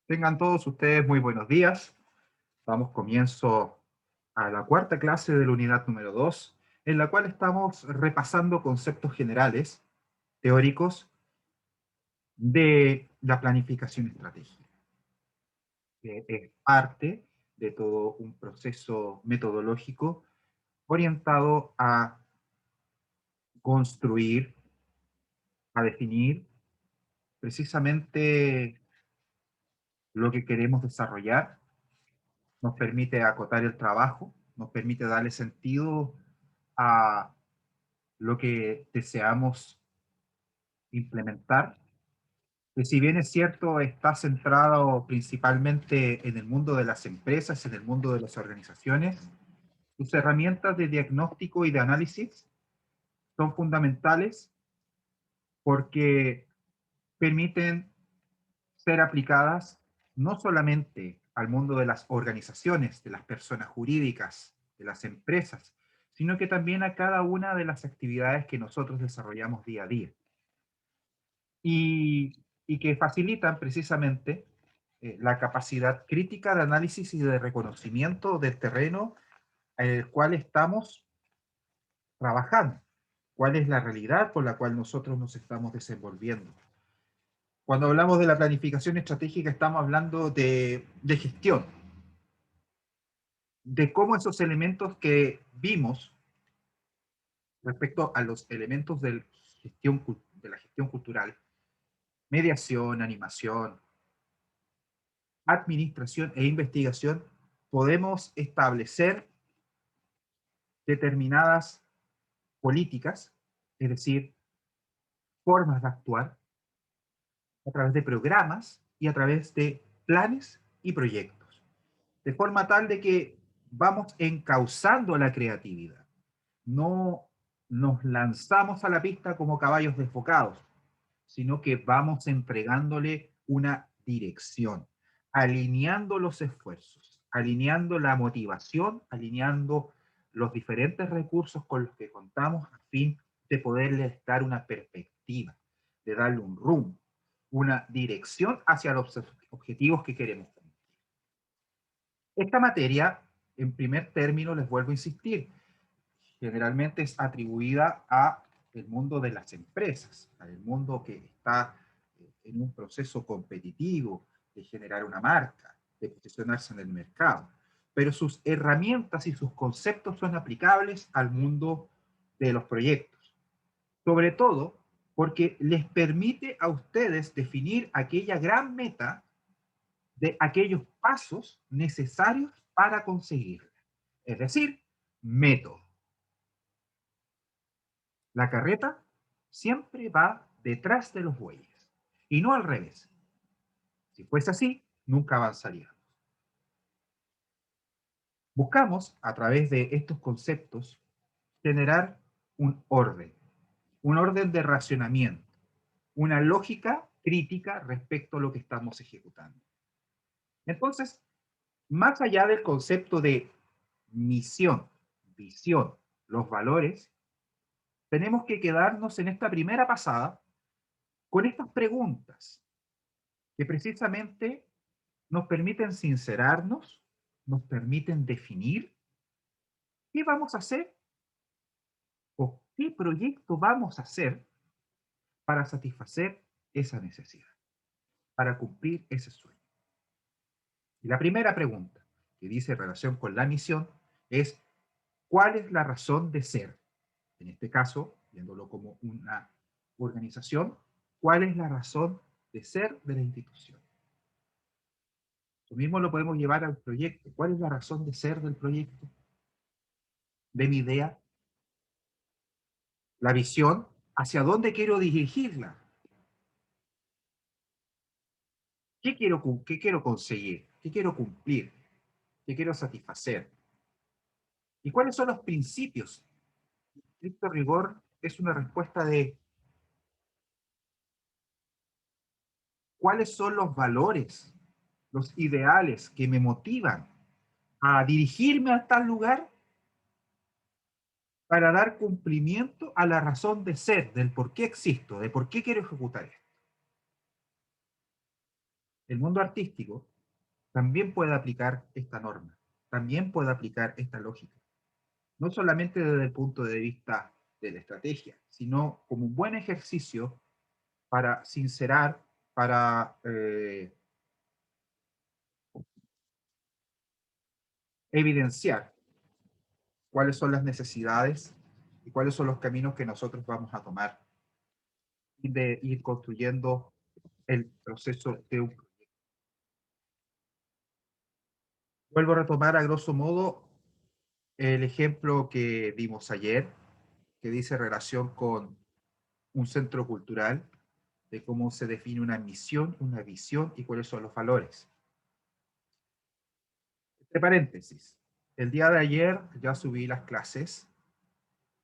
Tengan todos ustedes muy buenos días. Damos comienzo a la cuarta clase de la unidad número 2, en la cual estamos repasando conceptos generales, teóricos, de la planificación estratégica, que es parte de todo un proceso metodológico orientado a construir, a definir precisamente lo que queremos desarrollar. Nos permite acotar el trabajo, nos permite darle sentido a lo que deseamos implementar, que si bien es cierto, está centrado principalmente en el mundo de las empresas, en el mundo de las organizaciones, sus herramientas de diagnóstico y de análisis son fundamentales porque permiten ser aplicadas no solamente al mundo de las organizaciones, de las personas jurídicas, de las empresas, sino que también a cada una de las actividades que nosotros desarrollamos día a día. Y que facilitan precisamente la capacidad crítica de análisis y de reconocimiento del terreno en el cual estamos trabajando, cuál es la realidad con la cual nosotros nos estamos desenvolviendo. Cuando hablamos de la planificación estratégica estamos hablando de gestión, de cómo esos elementos que vimos respecto a los elementos de la gestión cultural, mediación, animación, administración e investigación, podemos establecer determinadas políticas, es decir, formas de actuar a través de programas y a través de planes y proyectos, de forma tal de que vamos encauzando la creatividad. No nos lanzamos a la pista como caballos desbocados, sino que vamos entregándole una dirección, alineando los esfuerzos, alineando la motivación, alineando los diferentes recursos con los que contamos a fin de poderles dar una perspectiva, de darle un rumbo, una dirección hacia los objetivos que queremos cumplir. Esta materia, en primer término, les vuelvo a insistir, generalmente es atribuida a el mundo de las empresas, al mundo que está en un proceso competitivo de generar una marca, de posicionarse en el mercado. Pero sus herramientas y sus conceptos son aplicables al mundo de los proyectos. Sobre todo porque les permite a ustedes definir aquella gran meta de aquellos pasos necesarios para conseguirla. Es decir, método. La carreta siempre va detrás de los bueyes y no al revés. Si fuese así, nunca avanzaríamos. Buscamos, a través de estos conceptos, generar un orden de racionamiento, una lógica crítica respecto a lo que estamos ejecutando. Entonces, más allá del concepto de misión, visión, los valores, tenemos que quedarnos en esta primera pasada con estas preguntas que precisamente nos permiten sincerarnos, nos permiten definir qué vamos a hacer o qué proyecto vamos a hacer para satisfacer esa necesidad, para cumplir ese sueño. Y la primera pregunta que dice en relación con la misión es, ¿cuál es la razón de ser? En este caso, viéndolo como una organización, ¿cuál es la razón de ser de la institución? Lo mismo lo podemos llevar al proyecto. ¿Cuál es la razón de ser del proyecto? De mi idea, la visión, hacia dónde quiero dirigirla, qué quiero conseguir, qué quiero cumplir, qué quiero satisfacer, y cuáles son los principios. Estricto rigor es una respuesta de cuáles son los valores, los ideales que me motivan a dirigirme a tal lugar para dar cumplimiento a la razón de ser, del por qué existo, de por qué quiero ejecutar esto. El mundo artístico también puede aplicar esta norma, también puede aplicar esta lógica, no solamente desde el punto de vista de la estrategia, sino como un buen ejercicio para sincerar, para evidenciar cuáles son las necesidades y cuáles son los caminos que nosotros vamos a tomar y de ir construyendo el proceso de un... Vuelvo a retomar a grosso modo el ejemplo que vimos ayer, que dice relación con un centro cultural, de cómo se define una misión, una visión y cuáles son los valores. Entre paréntesis, el día de ayer ya subí las clases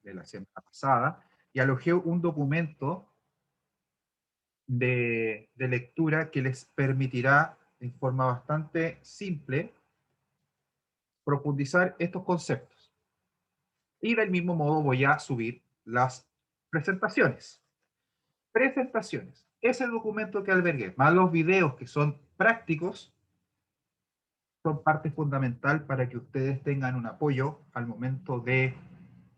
de la semana pasada y alojé un documento de lectura que les permitirá en forma bastante simple profundizar estos conceptos. Y del mismo modo voy a subir las presentaciones. Presentaciones. Ese documento que albergué, más los videos que son prácticos, son parte fundamental para que ustedes tengan un apoyo al momento de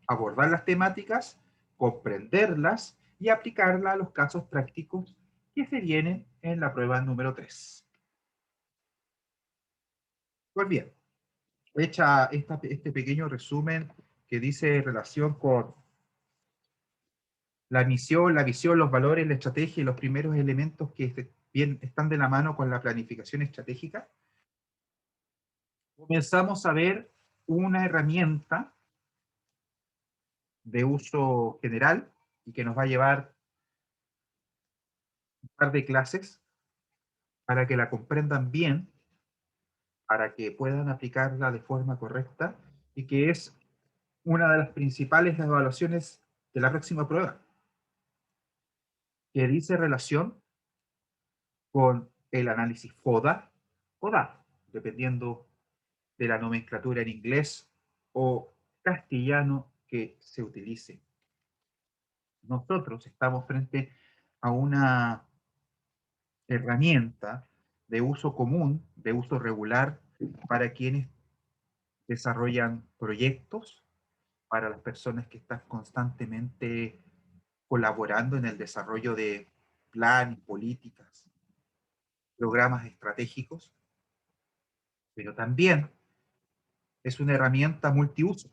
abordar las temáticas, comprenderlas y aplicarlas a los casos prácticos que se vienen en la prueba número 3. Pues bien, hecha este pequeño resumen que dice relación con la misión, la visión, los valores, la estrategia y los primeros elementos que bien están de la mano con la planificación estratégica, comenzamos a ver una herramienta de uso general y que nos va a llevar un par de clases para que la comprendan bien, para que puedan aplicarla de forma correcta y que es una de las principales evaluaciones de la próxima prueba, que dice relación con el análisis FODA o DA, dependiendo de la nomenclatura en inglés o castellano que se utilice. Nosotros estamos frente a una herramienta de uso común, de uso regular, para quienes desarrollan proyectos, para las personas que están constantemente colaborando en el desarrollo de planes, políticas, programas estratégicos, pero también es una herramienta multiuso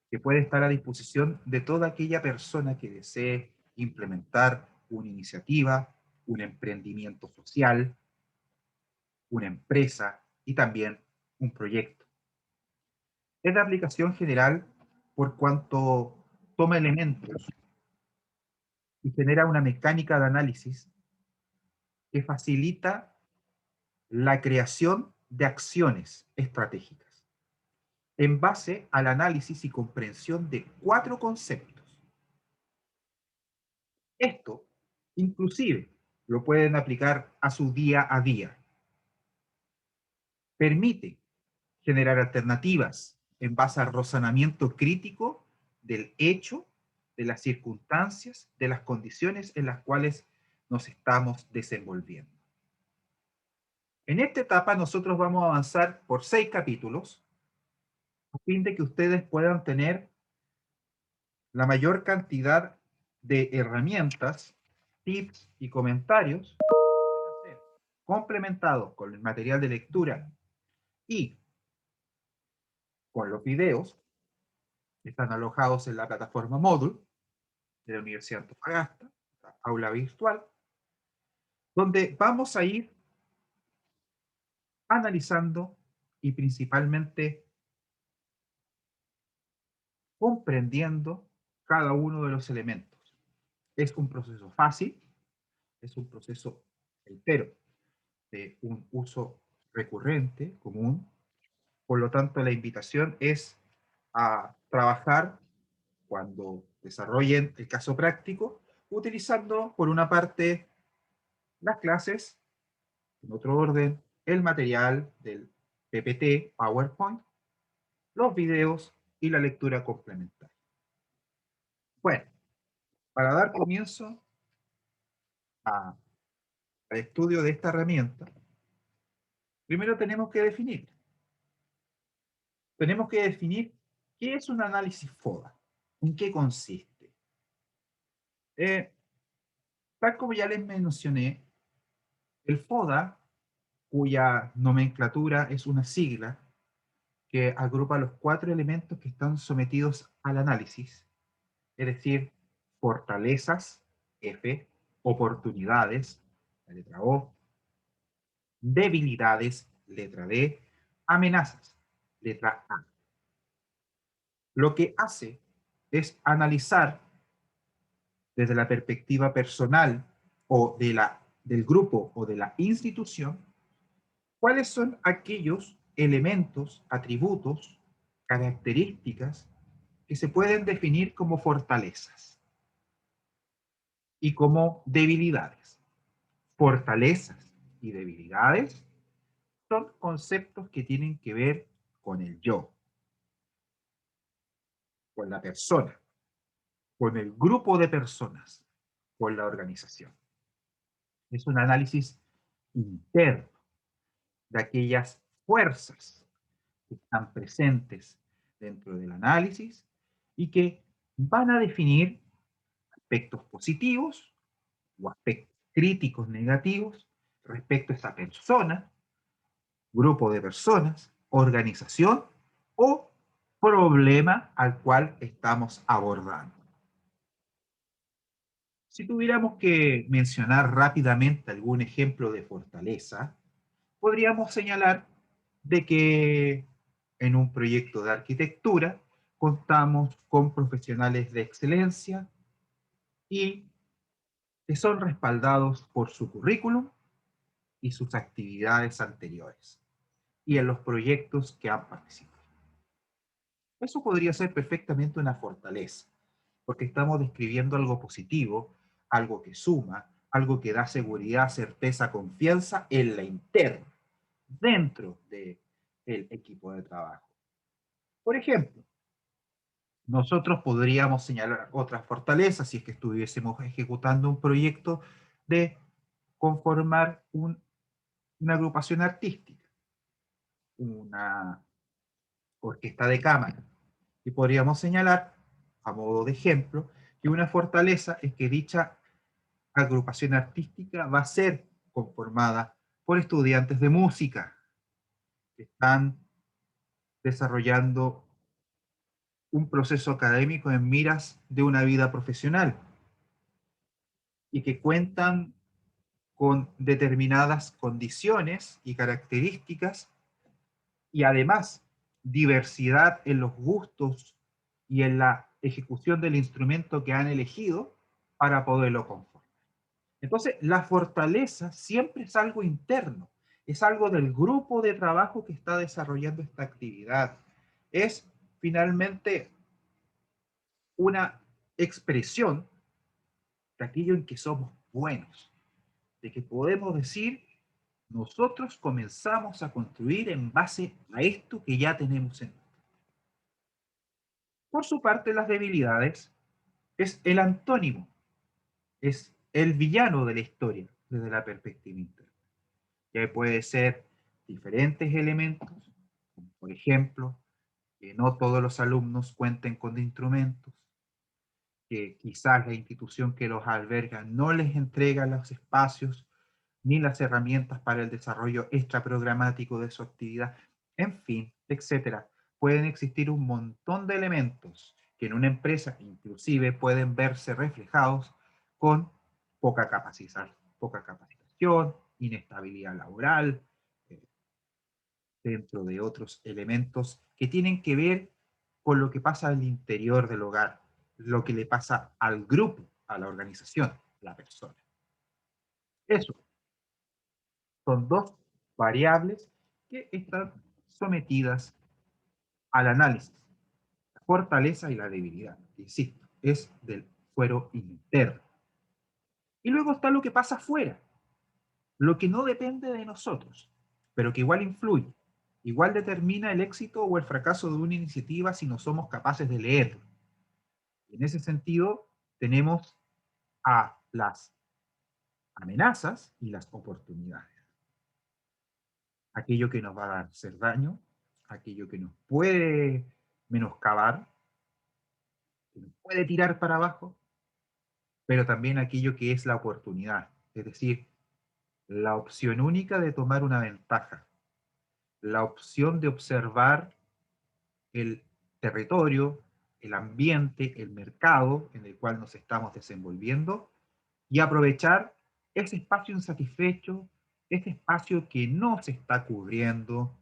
que puede estar a disposición de toda aquella persona que desee implementar una iniciativa, un emprendimiento social, una empresa y también un proyecto. Es de aplicación general por cuanto toma elementos y genera una mecánica de análisis que facilita la creación de acciones estratégicas en base al análisis y comprensión de 4 conceptos. Esto, inclusive, lo pueden aplicar a su día a día. Permite generar alternativas en base al razonamiento crítico del hecho, de las circunstancias, de las condiciones en las cuales nos estamos desenvolviendo. En esta etapa nosotros vamos a avanzar por 6 capítulos a fin de que ustedes puedan tener la mayor cantidad de herramientas, tips y comentarios que pueden ser complementados con el material de lectura y con los videos que están alojados en la plataforma Moodle de la Universidad de Antofagasta, la aula virtual, donde vamos a ir analizando y principalmente comprendiendo cada uno de los elementos. Es un proceso fácil, es un proceso entero de un uso recurrente, común. Por lo tanto, la invitación es a trabajar cuando desarrollen el caso práctico, utilizando por una parte las clases, en otro orden, el material del PPT, PowerPoint, los videos y la lectura complementaria. Bueno, para dar comienzo a al estudio de esta herramienta, primero tenemos que definir. Tenemos que definir qué es un análisis FODA, en qué consiste. Eh, Tal como ya les mencioné, el FODA, cuya nomenclatura es una sigla que agrupa los 4 elementos que están sometidos al análisis, es decir, fortalezas, F, oportunidades, la letra O, debilidades, letra D, amenazas, letra A. Lo que hace es analizar desde la perspectiva personal o del grupo o de la institución, cuáles son aquellos elementos, atributos, características que se pueden definir como fortalezas y como debilidades. Fortalezas y debilidades son conceptos que tienen que ver con el yo, con la persona, con el grupo de personas, con la organización. Es un análisis interno de aquellas fuerzas que están presentes dentro del análisis y que van a definir aspectos positivos o aspectos críticos negativos respecto a esa persona, grupo de personas, organización o problema al cual estamos abordando. Si tuviéramos que mencionar rápidamente algún ejemplo de fortaleza, podríamos señalar de que en un proyecto de arquitectura contamos con profesionales de excelencia y que son respaldados por su currículum y sus actividades anteriores y en los proyectos que han participado. Eso podría ser perfectamente una fortaleza, porque estamos describiendo algo positivo, algo que suma, algo que da seguridad, certeza, confianza en la interna, dentro del equipo de trabajo. Por ejemplo, nosotros podríamos señalar otras fortalezas si es que estuviésemos ejecutando un proyecto de conformar una agrupación artística, una orquesta de cámara. Y podríamos señalar, a modo de ejemplo, que una fortaleza es que dicha agrupación artística va a ser conformada por estudiantes de música que están desarrollando un proceso académico en miras de una vida profesional y que cuentan con determinadas condiciones y características y además diversidad en los gustos y en la ejecución del instrumento que han elegido para poderlo conformar. Entonces, la fortaleza siempre es algo interno, es algo del grupo de trabajo que está desarrollando esta actividad. Es finalmente una expresión de aquello en que somos buenos, de que podemos decir, nosotros comenzamos a construir en base a esto que ya tenemos en. Por su parte, las debilidades es el antónimo, es el villano de la historia desde la perspectiva interna. Que puede ser diferentes elementos, como por ejemplo, que no todos los alumnos cuenten con instrumentos, que quizás la institución que los alberga no les entrega los espacios ni las herramientas para el desarrollo extraprogramático de su actividad, en fin, etcétera. Pueden existir un montón de elementos que en una empresa inclusive pueden verse reflejados con poca capacitación, inestabilidad laboral, eh, dentro de otros elementos que tienen que ver con lo que pasa al interior del hogar, lo que le pasa al grupo, a la organización, la persona. Eso son dos variables que están sometidas al análisis, la fortaleza y la debilidad. Insisto, es del fuero interno. Y luego está lo que pasa afuera, lo que no depende de nosotros, pero que igual influye, igual determina el éxito o el fracaso de una iniciativa si no somos capaces de leerlo. En ese sentido, tenemos a las amenazas y las oportunidades. Aquello que nos va a hacer daño, aquello que nos puede menoscabar, que nos puede tirar para abajo, pero también aquello que es la oportunidad, es decir, la opción única de tomar una ventaja, la opción de observar el territorio, el ambiente, el mercado en el cual nos estamos desenvolviendo y aprovechar ese espacio insatisfecho, ese espacio que no se está cubriendo,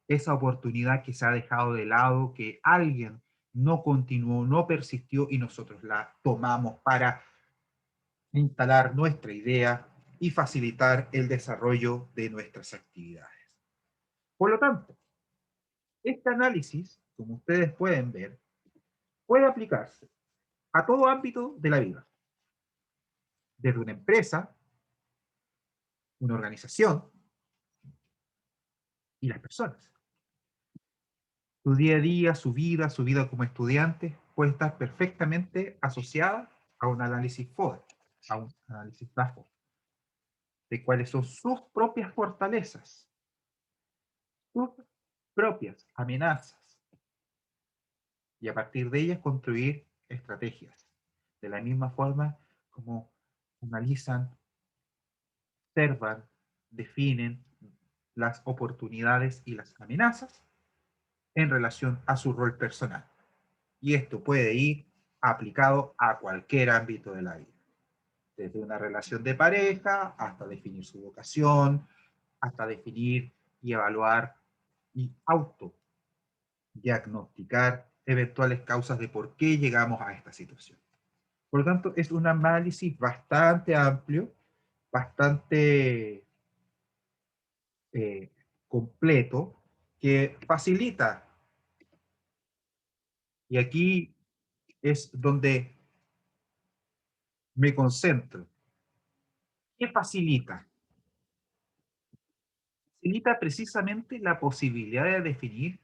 esa oportunidad que se ha dejado de lado, que alguien no continuó, no persistió y nosotros la tomamos para instalar nuestra idea y facilitar el desarrollo de nuestras actividades. Por lo tanto, este análisis, como ustedes pueden ver, puede aplicarse a todo ámbito de la vida, desde una empresa, una organización y las personas. Su día a día, su vida como estudiante puede estar perfectamente asociada a un análisis FODA, a un análisis bajo, de cuáles son sus propias fortalezas, sus propias amenazas, y a partir de ellas construir estrategias. De la misma forma como analizan, observan, definen las oportunidades y las amenazas en relación a su rol personal. Y esto puede ir aplicado a cualquier ámbito de la vida, desde una relación de pareja hasta definir su vocación, hasta definir y evaluar y autodiagnosticar eventuales causas de por qué llegamos a esta situación. Por lo tanto, es un análisis bastante amplio, bastante eh, completo, que facilita, y aquí es donde me concentro, ¿qué facilita? Facilita precisamente la posibilidad de definir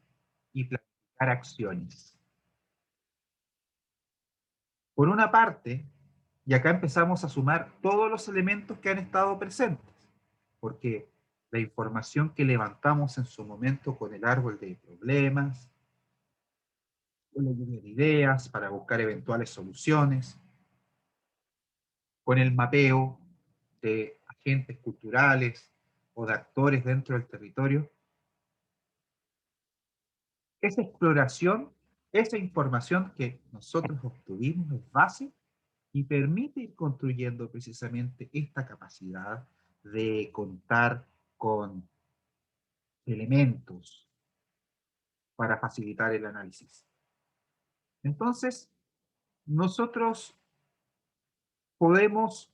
y planificar acciones. Por una parte, y acá empezamos a sumar todos los elementos que han estado presentes, porque la información que levantamos en su momento con el árbol de problemas, con la lluvia de ideas para buscar eventuales soluciones, con el mapeo de agentes culturales o de actores dentro del territorio, esa exploración, esa información que nosotros obtuvimos es base y permite ir construyendo precisamente esta capacidad de contar con elementos para facilitar el análisis. Entonces, nosotros podemos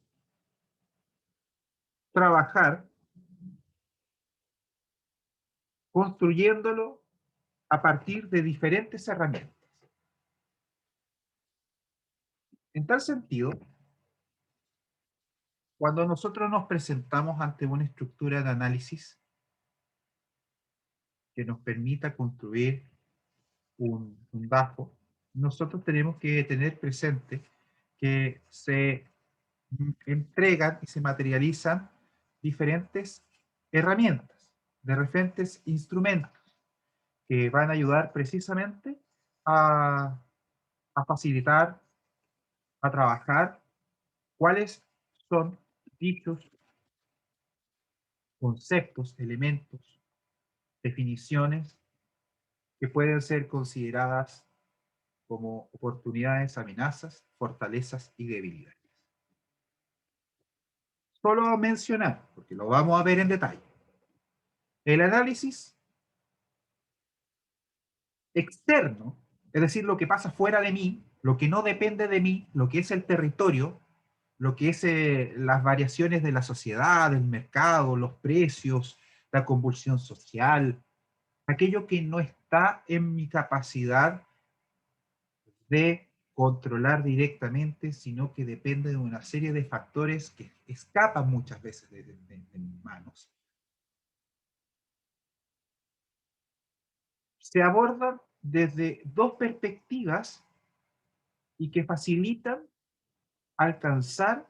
trabajar construyéndolo a partir de diferentes herramientas. En tal sentido, cuando nosotros nos presentamos ante una estructura de análisis que nos permita construir un DAFO, nosotros tenemos que tener presente que se entregan y se materializan diferentes herramientas, de diferentes instrumentos que van a ayudar precisamente a, a facilitar, a trabajar cuáles son dichos conceptos, elementos, definiciones que pueden ser consideradas como oportunidades, amenazas, fortalezas y debilidades. Solo mencionar, porque lo vamos a ver en detalle, el análisis externo, es decir, lo que pasa fuera de mí, lo que no depende de mí, lo que es el territorio, lo que es las variaciones de la sociedad, del mercado, los precios, la convulsión social, aquello que no está en mi capacidad de controlar directamente, sino que depende de una serie de factores que escapan muchas veces de mis manos. Se abordan desde dos perspectivas y que facilitan alcanzar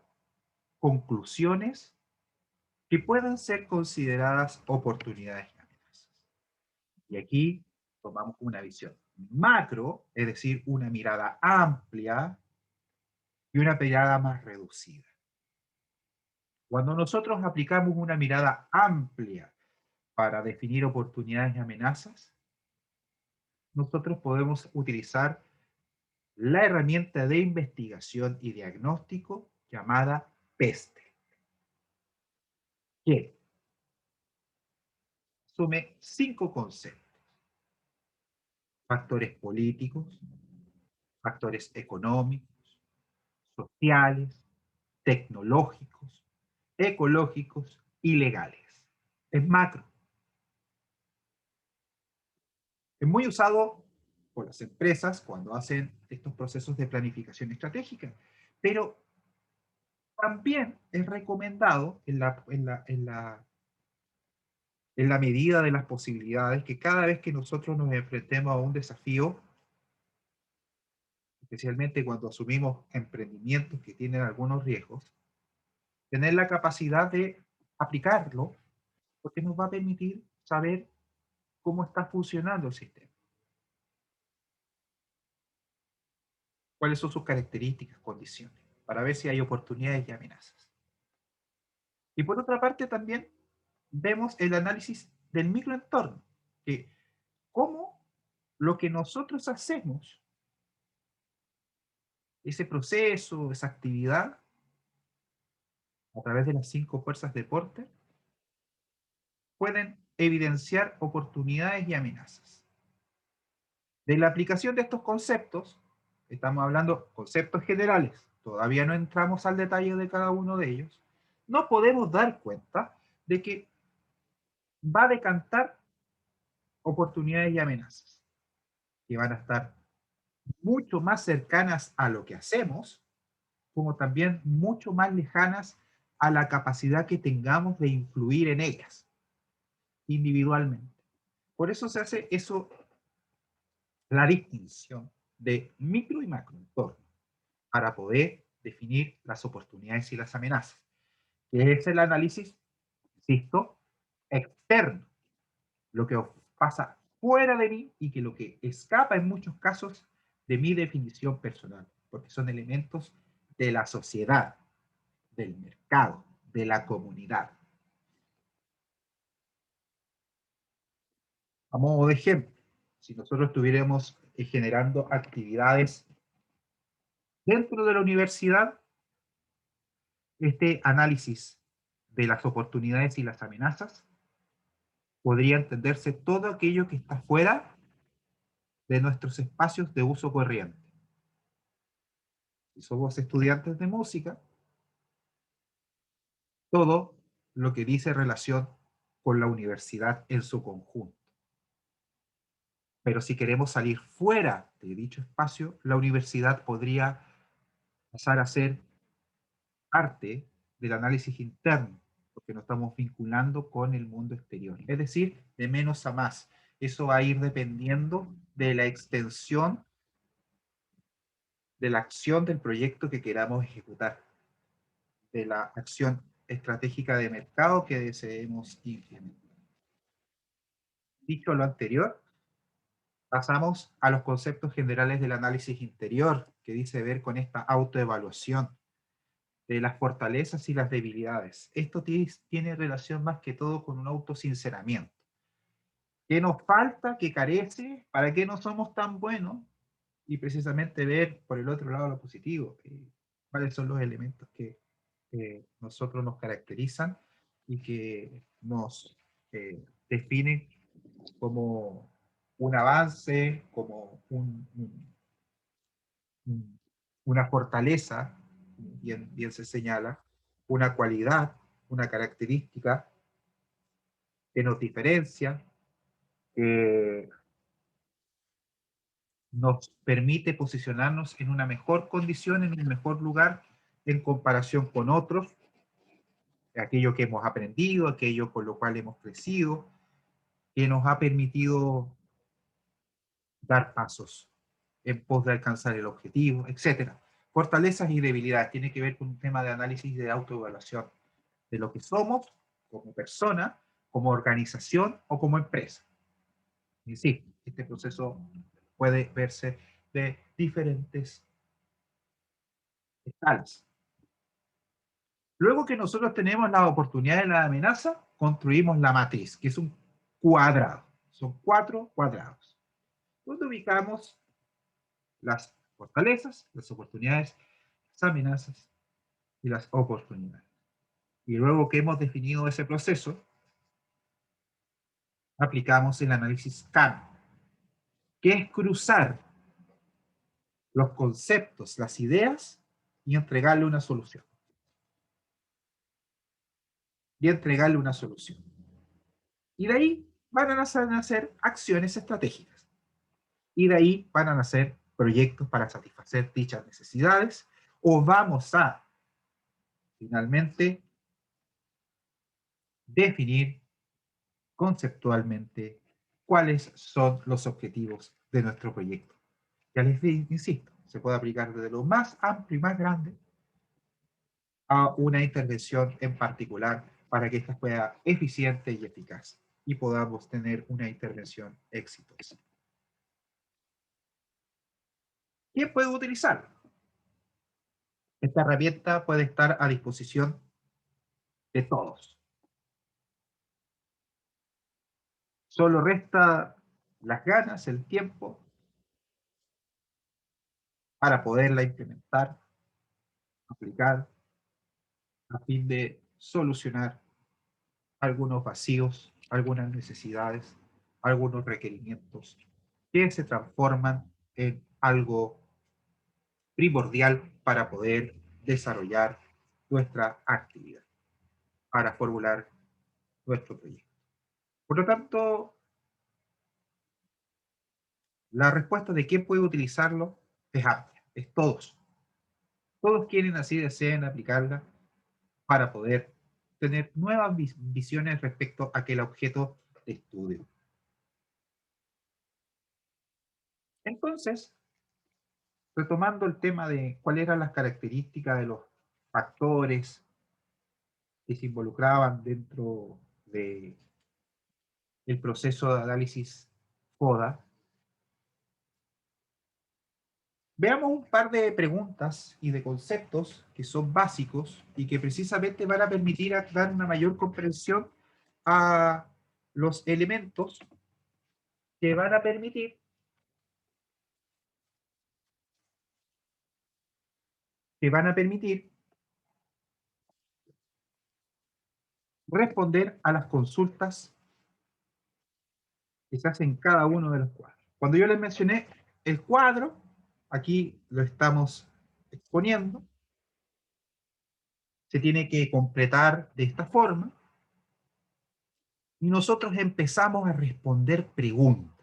conclusiones que puedan ser consideradas oportunidades y amenazas. Y aquí tomamos una visión macro, es decir, una mirada amplia y una mirada más reducida. Cuando nosotros aplicamos una mirada amplia para definir oportunidades y amenazas, nosotros podemos utilizar la herramienta de investigación y diagnóstico llamada PESTE, que asume 5 conceptos: factores políticos, factores económicos, sociales, tecnológicos, ecológicos y legales. Es macro. Es muy usado por las empresas cuando hacen estos procesos de planificación estratégica, pero también es recomendado en la medida de las posibilidades que cada vez que nosotros nos enfrentemos a un desafío, especialmente cuando asumimos emprendimientos que tienen algunos riesgos, tener la capacidad de aplicarlo, porque nos va a permitir saber cómo está funcionando el sistema, cuáles son sus características, condiciones, para ver si hay oportunidades y amenazas. Y por otra parte también vemos el análisis del microentorno, que cómo lo que nosotros hacemos, ese proceso, esa actividad, a través de las 5 fuerzas de Porter, pueden evidenciar oportunidades y amenazas. De la aplicación de estos conceptos, estamos hablando conceptos generales, todavía no entramos al detalle de cada uno de ellos, no podemos dar cuenta de que va a decantar oportunidades y amenazas, que van a estar mucho más cercanas a lo que hacemos, como también mucho más lejanas a la capacidad que tengamos de influir en ellas individualmente. Por eso se hace eso, la distinción de micro y macro entorno, para poder definir las oportunidades y las amenazas, que es el análisis, insisto, externo, lo que pasa fuera de mí y que lo que escapa en muchos casos de mi definición personal, porque son elementos de la sociedad, del mercado, de la comunidad. A modo de ejemplo, si nosotros estuviéramos generando actividades dentro de la universidad, este análisis de las oportunidades y las amenazas podría entenderse todo aquello que está fuera de nuestros espacios de uso corriente. Si somos estudiantes de música, todo lo que dice relación con la universidad en su conjunto. Pero si queremos salir fuera de dicho espacio, la universidad podría pasar a ser parte del análisis interno, porque nos estamos vinculando con el mundo exterior. Es decir, de menos a más. Eso va a ir dependiendo de la extensión de la acción del proyecto que queramos ejecutar, de la acción estratégica de mercado que deseemos implementar. Dicho lo anterior, pasamos a los conceptos generales del análisis interior, que dice ver con esta autoevaluación de las fortalezas y las debilidades. Esto tiene relación más que todo con un autosinceramiento. ¿Qué nos falta? ¿Qué carece? ¿Para qué no somos tan buenos? Y precisamente ver por el otro lado lo positivo, cuáles son los elementos que nosotros nos caracterizan y que nos definen como un avance, como una fortaleza, bien se señala, una cualidad, una característica que nos diferencia, que nos permite posicionarnos en una mejor condición, en un mejor lugar en comparación con otros, aquello que hemos aprendido, aquello con lo cual hemos crecido, que nos ha permitido dar pasos en pos de alcanzar el objetivo, etcétera. Fortalezas y debilidades. Tiene que ver con un tema de análisis de autoevaluación. De lo que somos como persona, como organización o como empresa. Y sí, este proceso puede verse de diferentes escalas. Luego que nosotros tenemos la oportunidad de la amenaza, construimos la matriz, que es un cuadrado. Son 4 cuadrados. Donde ubicamos las fortalezas, las oportunidades, las amenazas y las oportunidades. Y luego que hemos definido ese proceso, aplicamos el análisis CAN, que es cruzar los conceptos, las ideas y entregarle una solución. Y entregarle una solución. Y de ahí van a nacer acciones estratégicas. Y de ahí van a nacer proyectos para satisfacer dichas necesidades, o vamos a finalmente definir conceptualmente cuáles son los objetivos de nuestro proyecto. Ya les insisto, se puede aplicar desde lo más amplio y más grande a una intervención en particular para que esta sea eficiente y eficaz y podamos tener una intervención exitosa. ¿Quién puede utilizarla? Esta herramienta puede estar a disposición de todos. Solo resta las ganas, el tiempo para poderla implementar, aplicar, a fin de solucionar algunos vacíos, algunas necesidades, algunos requerimientos que se transforman en algo primordial para poder desarrollar nuestra actividad, para formular nuestro proyecto. Por lo tanto, la respuesta de quién puede utilizarlo es amplia, es todos. Todos quieren así desean aplicarla para poder tener nuevas visiones respecto a aquel objeto de estudio. Entonces, retomando el tema de cuáles eran las características de los factores que se involucraban dentro del proceso de análisis FODA, veamos un par de preguntas y de conceptos que son básicos y que precisamente van a permitir dar una mayor comprensión a los elementos que van a permitir responder a las consultas que se hacen en cada uno de los cuadros. Cuando yo les mencioné el cuadro, aquí lo estamos exponiendo, se tiene que completar de esta forma y nosotros empezamos a responder preguntas.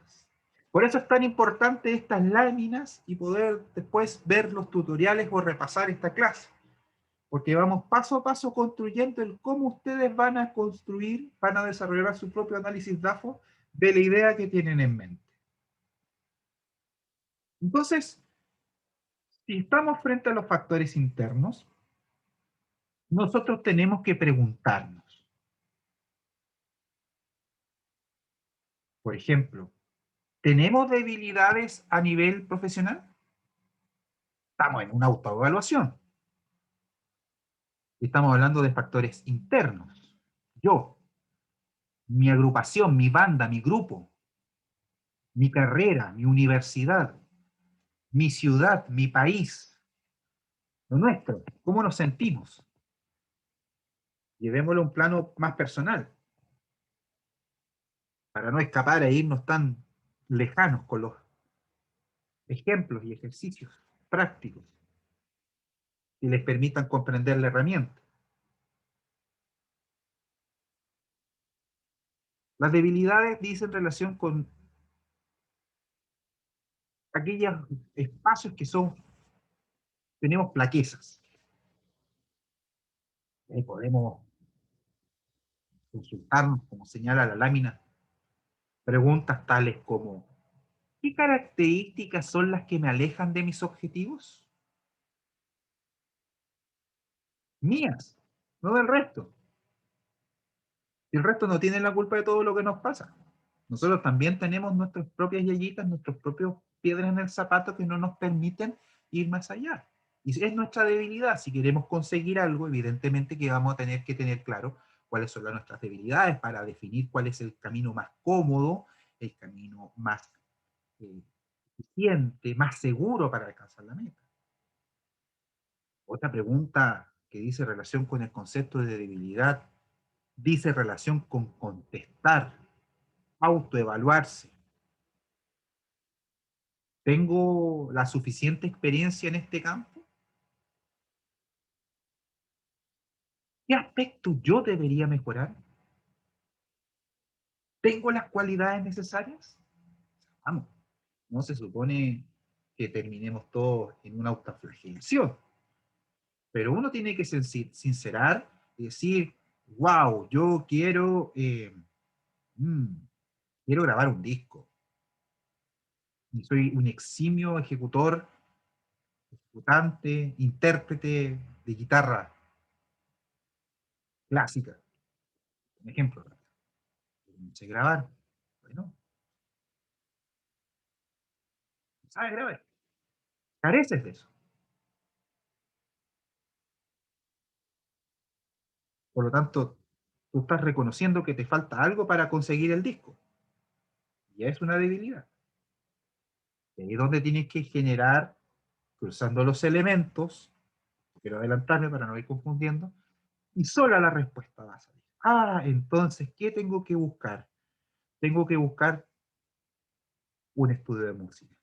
Por eso es tan importante estas láminas y poder después ver los tutoriales o repasar esta clase. Porque vamos paso a paso construyendo el cómo ustedes van a construir, van a desarrollar su propio análisis DAFO de la idea que tienen en mente. Entonces, si estamos frente a los factores internos, nosotros tenemos que preguntarnos, por ejemplo, ¿tenemos debilidades a nivel profesional? Estamos en una autoevaluación. Estamos hablando de factores internos. Yo, mi agrupación, mi banda, mi grupo, mi carrera, mi universidad, mi ciudad, mi país, lo nuestro, ¿cómo nos sentimos? Llevémoslo a un plano más personal, para no escapar e irnos tan lejanos con los ejemplos y ejercicios prácticos que les permitan comprender la herramienta. Las debilidades dicen relación con aquellos espacios que son, tenemos flaquezas. Podemos consultarnos, como señala la lámina, preguntas tales como, ¿qué características son las que me alejan de mis objetivos? mías, no del resto. Y el resto no tiene la culpa de todo lo que nos pasa. Nosotros también tenemos nuestras propias yayitas, nuestros propios piedras en el zapato que no nos permiten ir más allá. Y es nuestra debilidad. Si queremos conseguir algo, evidentemente que vamos a tener que tener claro cuáles son nuestras debilidades para definir cuál es el camino más cómodo, el camino más eficiente, más seguro para alcanzar la meta. Otra pregunta que dice relación con el concepto de debilidad, dice relación con contestar, autoevaluarse. ¿Tengo la suficiente experiencia en este campo? ¿Qué aspectos yo debería mejorar? ¿Tengo las cualidades necesarias? Vamos, no se supone que terminemos todos en una autoflagelación, pero uno tiene que sincerar y decir, wow, yo mm, quiero grabar un disco. Y soy un eximio ejecutor, ejecutante, intérprete de guitarra clásica, un ejemplo. No sé grabar. Bueno, sabes grabar. Careces de eso. Por lo tanto, tú estás reconociendo que te falta algo para conseguir el disco. Y es una debilidad. Y ahí es donde tienes que generar, cruzando los elementos, quiero adelantarme para no ir confundiendo, y sola la respuesta va a salir. Ah, entonces, ¿qué tengo que buscar? Tengo que buscar un estudio de música.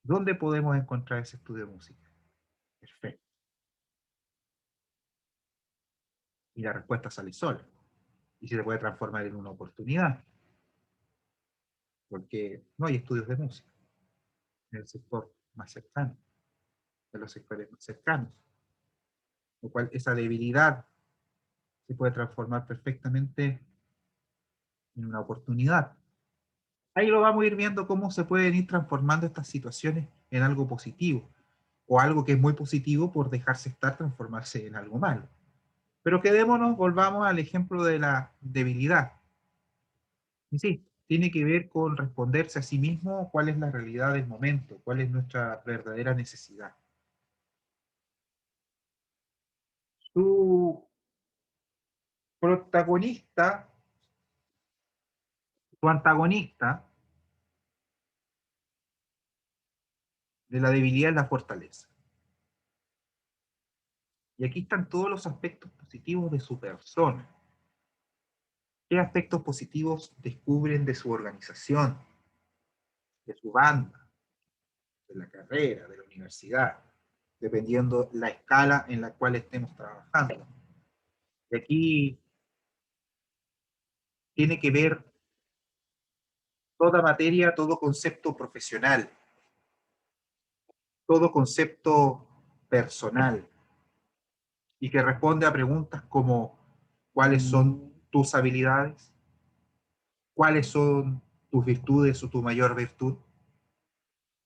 ¿Dónde podemos encontrar ese estudio de música? Perfecto. Y la respuesta sale sola. Y se puede transformar en una oportunidad, porque no hay estudios de música en el sector más cercano, en los sectores más cercanos, lo cual esa debilidad se puede transformar perfectamente en una oportunidad. Ahí lo vamos a ir viendo cómo se pueden ir transformando estas situaciones en algo positivo, o algo que es muy positivo por dejarse estar transformarse en algo malo. Pero quedémonos, volvamos al ejemplo de la debilidad. Y sí, tiene que ver con responderse a sí mismo cuál es la realidad del momento, cuál es nuestra verdadera necesidad. Tu protagonista, tu antagonista de la debilidad es la fortaleza. Y aquí están todos los aspectos positivos de su persona. ¿Qué aspectos positivos descubren de su organización, de su banda, de la carrera, de la universidad, dependiendo la escala en la cual estemos trabajando? Y aquí tiene que ver toda materia, todo concepto profesional, todo concepto personal, y que responde a preguntas como ¿cuáles son tus habilidades? ¿Cuáles son tus virtudes o tu mayor virtud?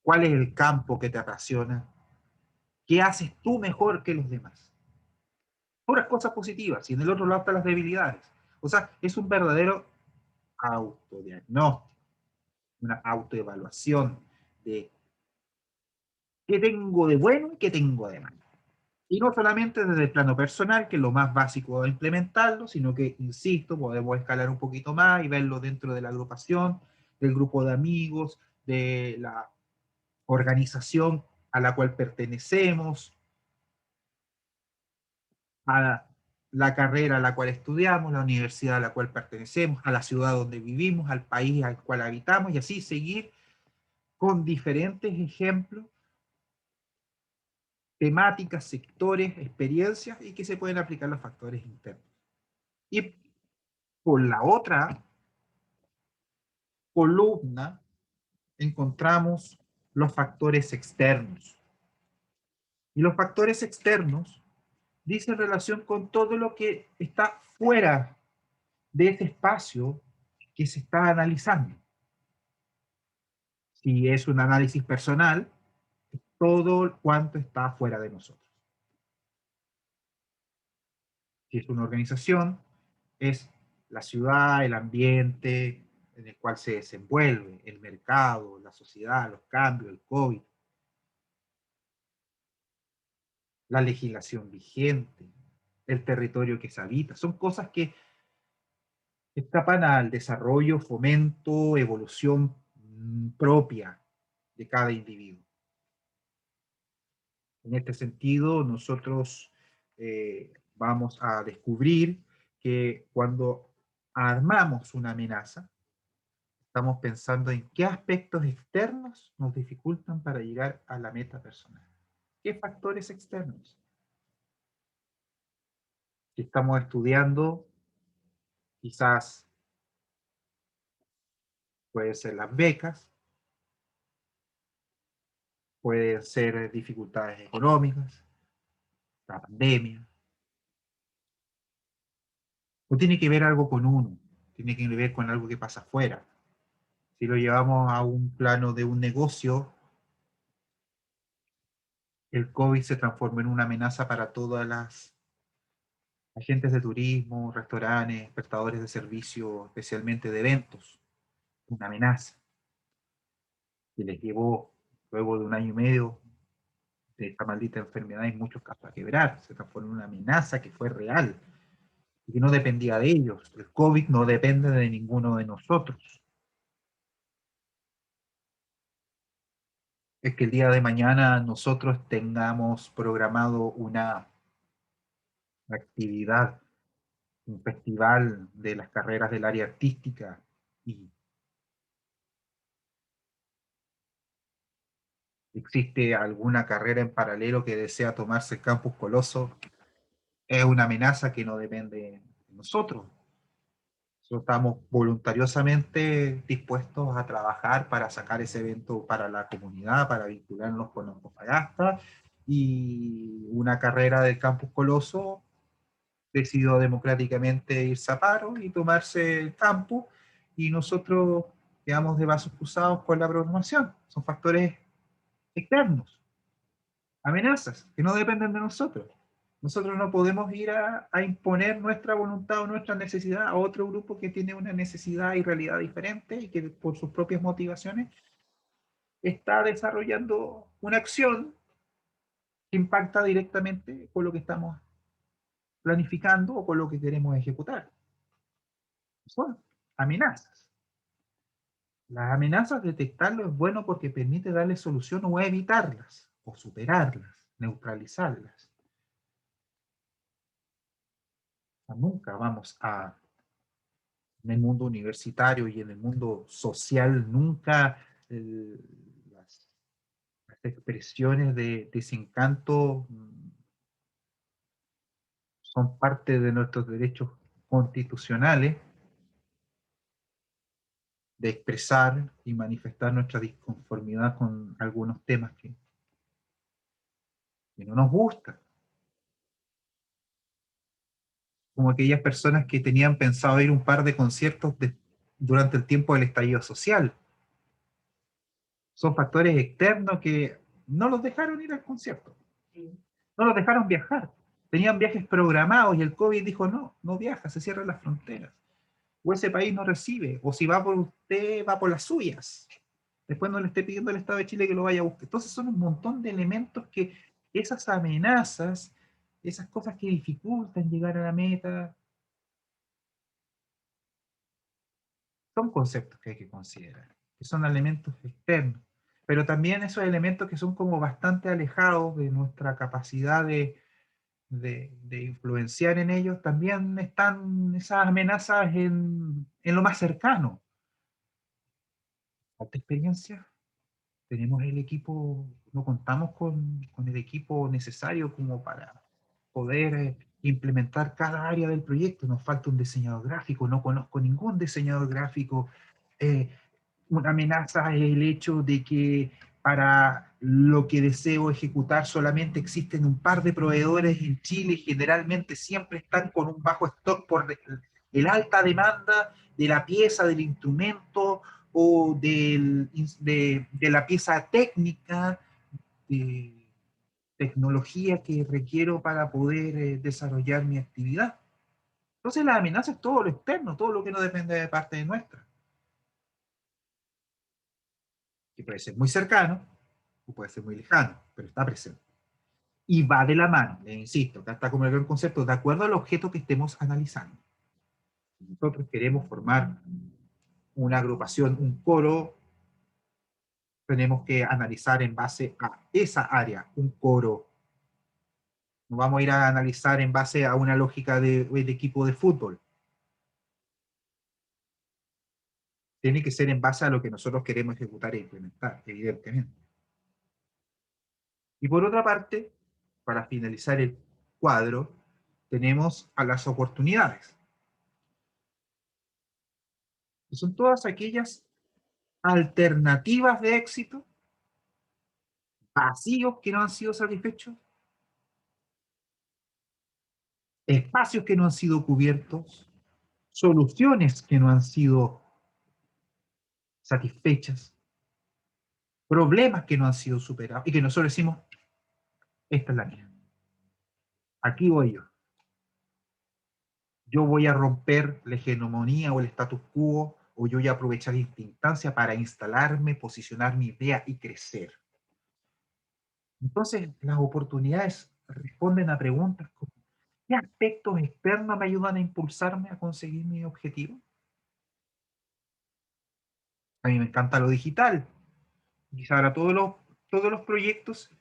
¿Cuál es el campo que te apasiona? ¿Qué haces tú mejor que los demás? Puras cosas positivas, y en el otro lado están las debilidades. O sea, es un verdadero autodiagnóstico, una autoevaluación de qué tengo de bueno y qué tengo de malo. Y no solamente desde el plano personal, que es lo más básico de implementarlo, sino que, insisto, podemos escalar un poquito más y verlo dentro de la agrupación, del grupo de amigos, de la organización a la cual pertenecemos, a la carrera a la cual estudiamos, la universidad a la cual pertenecemos, a la ciudad donde vivimos, al país al cual habitamos, y así seguir con diferentes ejemplos, temáticas, sectores, experiencias, y que se pueden aplicar los factores internos. Y por la otra columna encontramos los factores externos. Y los factores externos dicen relación con todo lo que está fuera de ese espacio que se está analizando. Si es un análisis personal, todo cuanto está fuera de nosotros. Si es una organización, es la ciudad, el ambiente en el cual se desenvuelve, el mercado, la sociedad, los cambios, el COVID, la legislación vigente, el territorio que se habita. Son cosas que escapan al desarrollo, fomento, evolución propia de cada individuo. En este sentido, nosotros vamos a descubrir que cuando armamos una amenaza, estamos pensando en qué aspectos externos nos dificultan para llegar a la meta personal. ¿Qué factores externos? Si estamos estudiando, quizás puede ser las becas, puede ser dificultades económicas, la pandemia. No tiene que ver algo con uno, tiene que ver con algo que pasa afuera. Si lo llevamos a un plano de un negocio, el COVID se transformó en una amenaza para todas las agentes de turismo, restaurantes, prestadores de servicios, especialmente de eventos. Una amenaza que les llevó, luego de un año y medio de esta maldita enfermedad, en muchos casos a quebrar. Se transformó en una amenaza que fue real y que no dependía de ellos. El COVID no depende de ninguno de nosotros. Es que el día de mañana nosotros tengamos programado una actividad, un festival de las carreras del área artística y existe alguna carrera en paralelo que desea tomarse el campus Coloso, es una amenaza que no depende de nosotros. Nosotros estamos voluntariosamente dispuestos a trabajar para sacar ese evento para la comunidad, para vincularnos con los Antofagasta, y una carrera del campus Coloso decidió democráticamente irse a paro y tomarse el campus, y nosotros quedamos de brazos cruzados con la programación. Son factores externos, amenazas que no dependen de nosotros. Nosotros no podemos ir a imponer nuestra voluntad o nuestra necesidad a otro grupo que tiene una necesidad y realidad diferente y que por sus propias motivaciones está desarrollando una acción que impacta directamente con lo que estamos planificando o con lo que queremos ejecutar. Son amenazas. Las amenazas, detectarlo es bueno porque permite darle solución o evitarlas, o superarlas, neutralizarlas. Nunca vamos a, en el mundo universitario y en el mundo social, nunca las, las expresiones de desencanto son parte de nuestros derechos constitucionales de expresar y manifestar nuestra disconformidad con algunos temas que no nos gustan, como aquellas personas que tenían pensado ir a un par de conciertos durante el tiempo del estallido social. Son factores externos que no los dejaron ir al concierto, no los dejaron viajar. Tenían viajes programados y el COVID dijo, no, no viaja, se cierran las fronteras. O ese país no recibe, o si va por usted, va por las suyas. Después no le esté pidiendo al Estado de Chile que lo vaya a buscar. Entonces son un montón de elementos que esas amenazas, esas cosas que dificultan llegar a la meta, son conceptos que hay que considerar, que son elementos externos, pero también esos elementos que son como bastante alejados de nuestra capacidad de influenciar en ellos, también están esas amenazas en lo más cercano. Falta experiencia, tenemos el equipo, no contamos con el equipo necesario como para poder implementar cada área del proyecto. Nos falta un diseñador gráfico, no conozco ningún diseñador gráfico. Una amenaza es el hecho de que para lo que deseo ejecutar solamente existen un par de proveedores en Chile, generalmente siempre están con un bajo stock por el alta demanda de la pieza, del instrumento o de la pieza técnica, de tecnología que requiero para poder desarrollar mi actividad. Entonces la amenaza es todo lo externo, todo lo que no depende de parte de nuestra, que puede ser muy cercano o puede ser muy lejano, pero está presente. Y va de la mano, le insisto, acá está como el concepto, de acuerdo al objeto que estemos analizando. Si nosotros queremos formar una agrupación, un coro, tenemos que analizar en base a esa área, un coro. No vamos a ir a analizar en base a una lógica de equipo de fútbol. Tiene que ser en base a lo que nosotros queremos ejecutar e implementar, evidentemente. Y por otra parte, para finalizar el cuadro, tenemos a las oportunidades. Que son todas aquellas alternativas de éxito, vacíos que no han sido satisfechos, espacios que no han sido cubiertos, soluciones que no han sido satisfechas, problemas que no han sido superados y que nosotros decimos, esta es la mía, aquí voy yo. Yo voy a romper la hegemonía o el status quo, o yo voy a aprovechar esta instancia para instalarme, posicionar mi idea y crecer. Entonces, las oportunidades responden a preguntas como, ¿qué aspectos externos me ayudan a impulsarme a conseguir mi objetivo? A mí me encanta lo digital. Quizá ahora todos los proyectos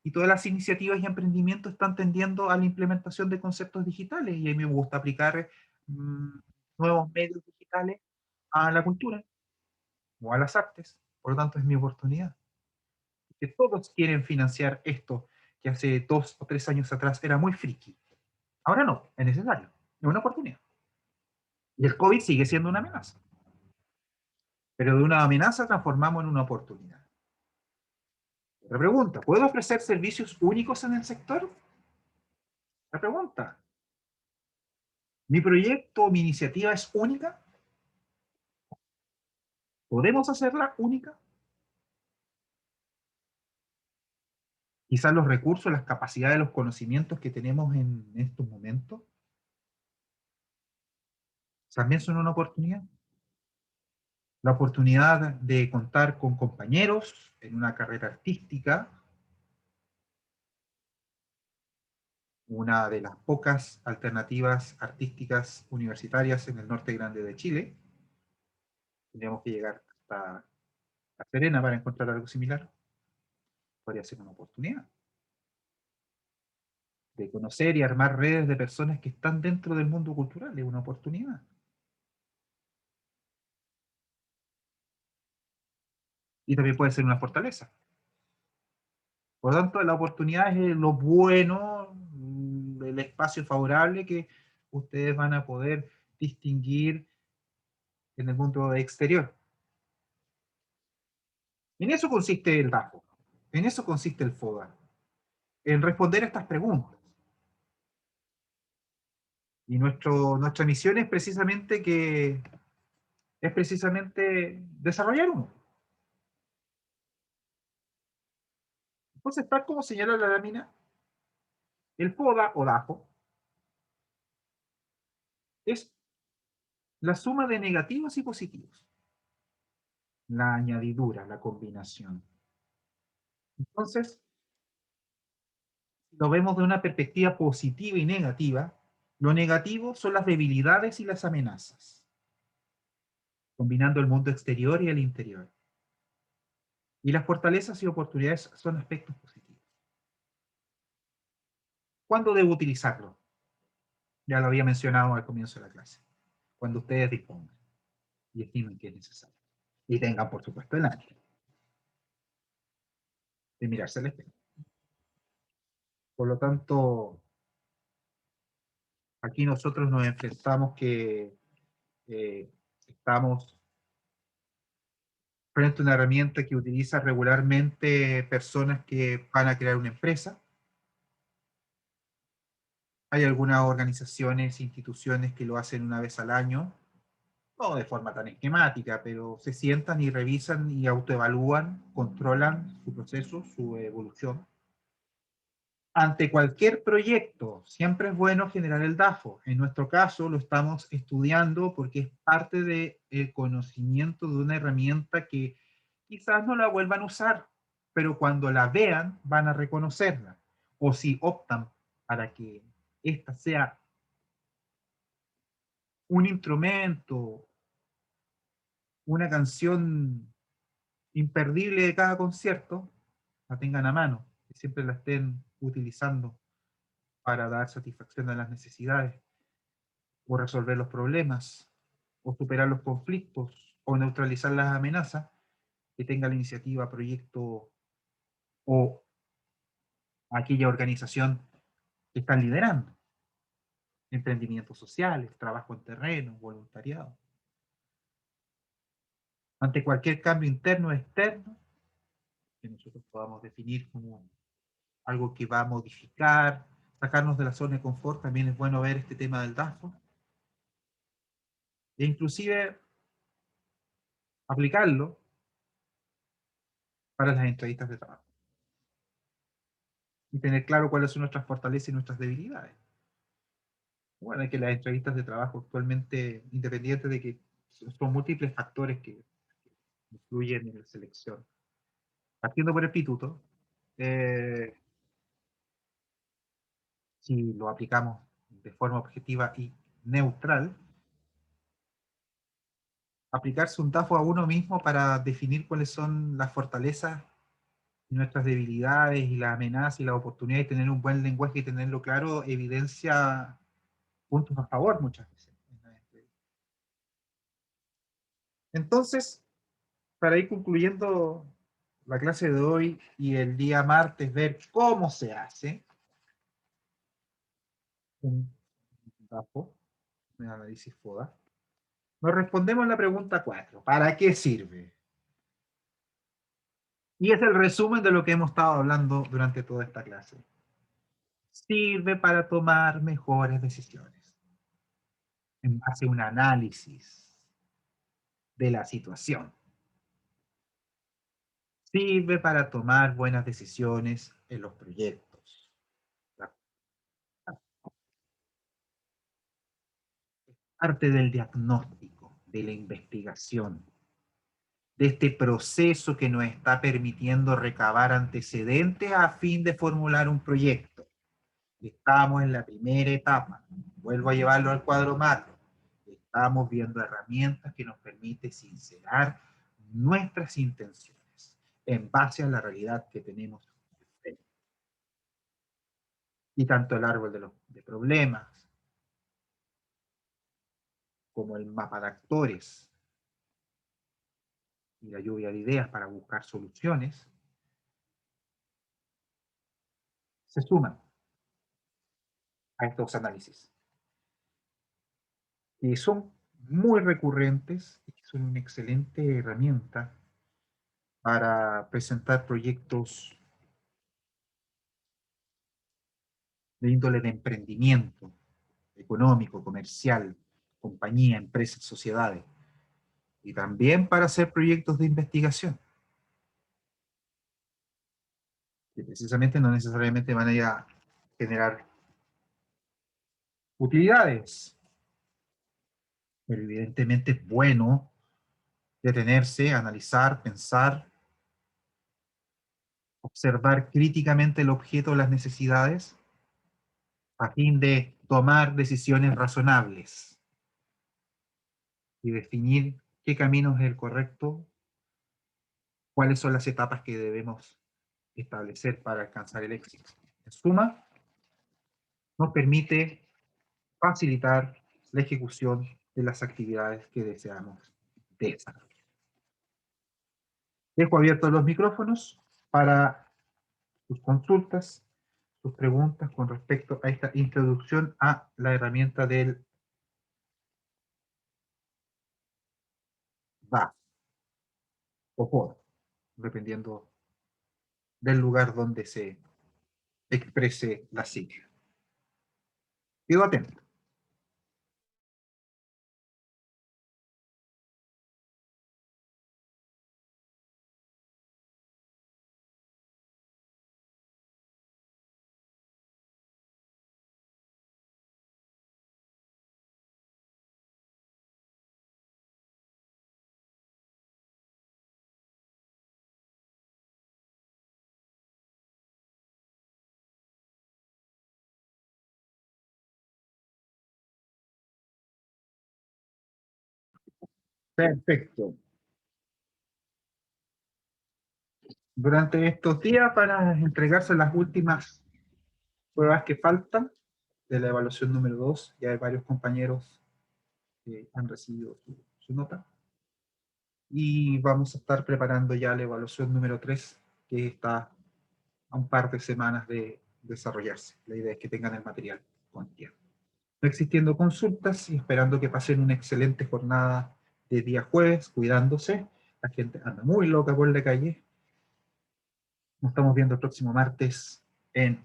y todas las iniciativas y emprendimientos están tendiendo a la implementación de conceptos digitales y a mí me gusta aplicar mm, nuevos medios digitales a la cultura o a las artes. Por lo tanto, es mi oportunidad. Que todos quieren financiar esto que hace 2 o 3 años atrás era muy friki. Ahora no, es necesario, es una oportunidad. Y el COVID sigue siendo una amenaza, pero de una amenaza transformamos en una oportunidad. Otra pregunta, ¿puedo ofrecer servicios únicos en el sector? La pregunta, ¿mi proyecto o mi iniciativa es única? ¿Podemos hacerla única? Quizás los recursos, las capacidades, los conocimientos que tenemos en estos momentos también son una oportunidad. La oportunidad de contar con compañeros en una carrera artística, una de las pocas alternativas artísticas universitarias en el norte grande de Chile. Tendríamos que llegar hasta La Serena para encontrar algo similar. Podría ser una oportunidad de conocer y armar redes de personas que están dentro del mundo cultural. Es una oportunidad. Y también puede ser una fortaleza. Por lo tanto, la oportunidad es lo bueno, el espacio favorable que ustedes van a poder distinguir en el mundo exterior. En eso consiste el DAFO, en eso consiste el FODA, en responder a estas preguntas. Y nuestra misión es precisamente desarrollar uno. Entonces, tal como señala la lámina, el FODA o DAFO es la suma de negativos y positivos, la añadidura, la combinación. Entonces, lo vemos de una perspectiva positiva y negativa. Lo negativo son las debilidades y las amenazas, combinando el mundo exterior y el interior. Y las fortalezas y oportunidades son aspectos positivos. ¿Cuándo debo utilizarlo? Ya lo había mencionado al comienzo de la clase. Cuando ustedes dispongan y estimen que es necesario. Y tengan, por supuesto, el ánimo de mirarse al espejo. Por lo tanto, aquí nosotros nos enfrentamos que estamos frente a una herramienta que utiliza regularmente personas que van a crear una empresa. Hay algunas organizaciones, instituciones que lo hacen una vez al año, no de forma tan esquemática, pero se sientan y revisan y autoevalúan, controlan su proceso, su evolución. Ante cualquier proyecto, siempre es bueno generar el DAFO. En nuestro caso, lo estamos estudiando porque es parte del conocimiento de una herramienta que quizás no la vuelvan a usar, pero cuando la vean van a reconocerla. O si optan para que esta sea un instrumento, una canción imperdible de cada concierto, la tengan a mano, que siempre la estén utilizando para dar satisfacción a las necesidades, o resolver los problemas, o superar los conflictos, o neutralizar las amenazas, que tenga la iniciativa, proyecto o aquella organización que están liderando. Emprendimientos sociales, trabajo en terreno, voluntariado. Ante cualquier cambio interno o externo, que nosotros podamos definir como algo que va a modificar, sacarnos de la zona de confort, también es bueno ver este tema del DAFO, e inclusive aplicarlo para las entrevistas de trabajo. Y tener claro cuáles son nuestras fortalezas y nuestras debilidades. Bueno, es que las entrevistas de trabajo actualmente, independiente de que son múltiples factores que influyen en la selección. Partiendo por el pituto, eh, si lo aplicamos de forma objetiva y neutral, aplicarse un TAFO a uno mismo para definir cuáles son las fortalezas, nuestras debilidades y las amenazas y las oportunidades, y tener un buen lenguaje y tenerlo claro, evidencia puntos a favor muchas veces. Entonces, para ir concluyendo la clase de hoy y el día martes ver cómo se hace un DAFO, un análisis FODA, nos respondemos la pregunta 4. ¿Para qué sirve? Y es el resumen de lo que hemos estado hablando durante toda esta clase. Sirve para tomar mejores decisiones en base a un análisis de la situación. Sirve para tomar buenas decisiones en los proyectos. Parte del diagnóstico, de la investigación, de este proceso que nos está permitiendo recabar antecedentes a fin de formular un proyecto. Estamos en la primera etapa. Vuelvo a llevarlo al cuadro macro. Estamos viendo herramientas que nos permiten sincerar nuestras intenciones en base a la realidad que tenemos. Y tanto el árbol de problemas como el mapa de actores y la lluvia de ideas para buscar soluciones se suman a estos análisis. Y son muy recurrentes y son una excelente herramienta para presentar proyectos de índole de emprendimiento económico, comercial, compañía, empresas, sociedades, y también para hacer proyectos de investigación, que precisamente no necesariamente van a ir a generar utilidades, pero evidentemente es bueno detenerse, analizar, pensar, observar críticamente el objeto, las necesidades, a fin de tomar decisiones razonables y definir qué camino es el correcto, cuáles son las etapas que debemos establecer para alcanzar el éxito. En suma, nos permite facilitar la ejecución de las actividades que deseamos desarrollar. Dejo abiertos los micrófonos para sus consultas, sus preguntas con respecto a esta introducción a la herramienta del DAF o POD, dependiendo del lugar donde se exprese la sigla. Quedo atento. Perfecto. Durante estos días para entregarse las últimas pruebas que faltan de la evaluación número 2. Ya hay varios compañeros que han recibido su nota. Y vamos a estar preparando ya la evaluación número 3, que está a un par de semanas de desarrollarse. La idea es que tengan el material con tiempo. No existiendo consultas y esperando que pasen una excelente jornada de día jueves, cuidándose. La gente anda muy loca por la calle. Nos estamos viendo el próximo martes en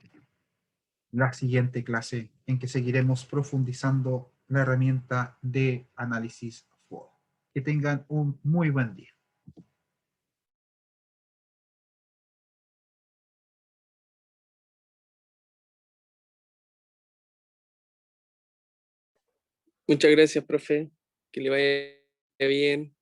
la siguiente clase, en que seguiremos profundizando la herramienta de análisis FODA. Que tengan un muy buen día. Muchas gracias, profe. Que le vaya bien.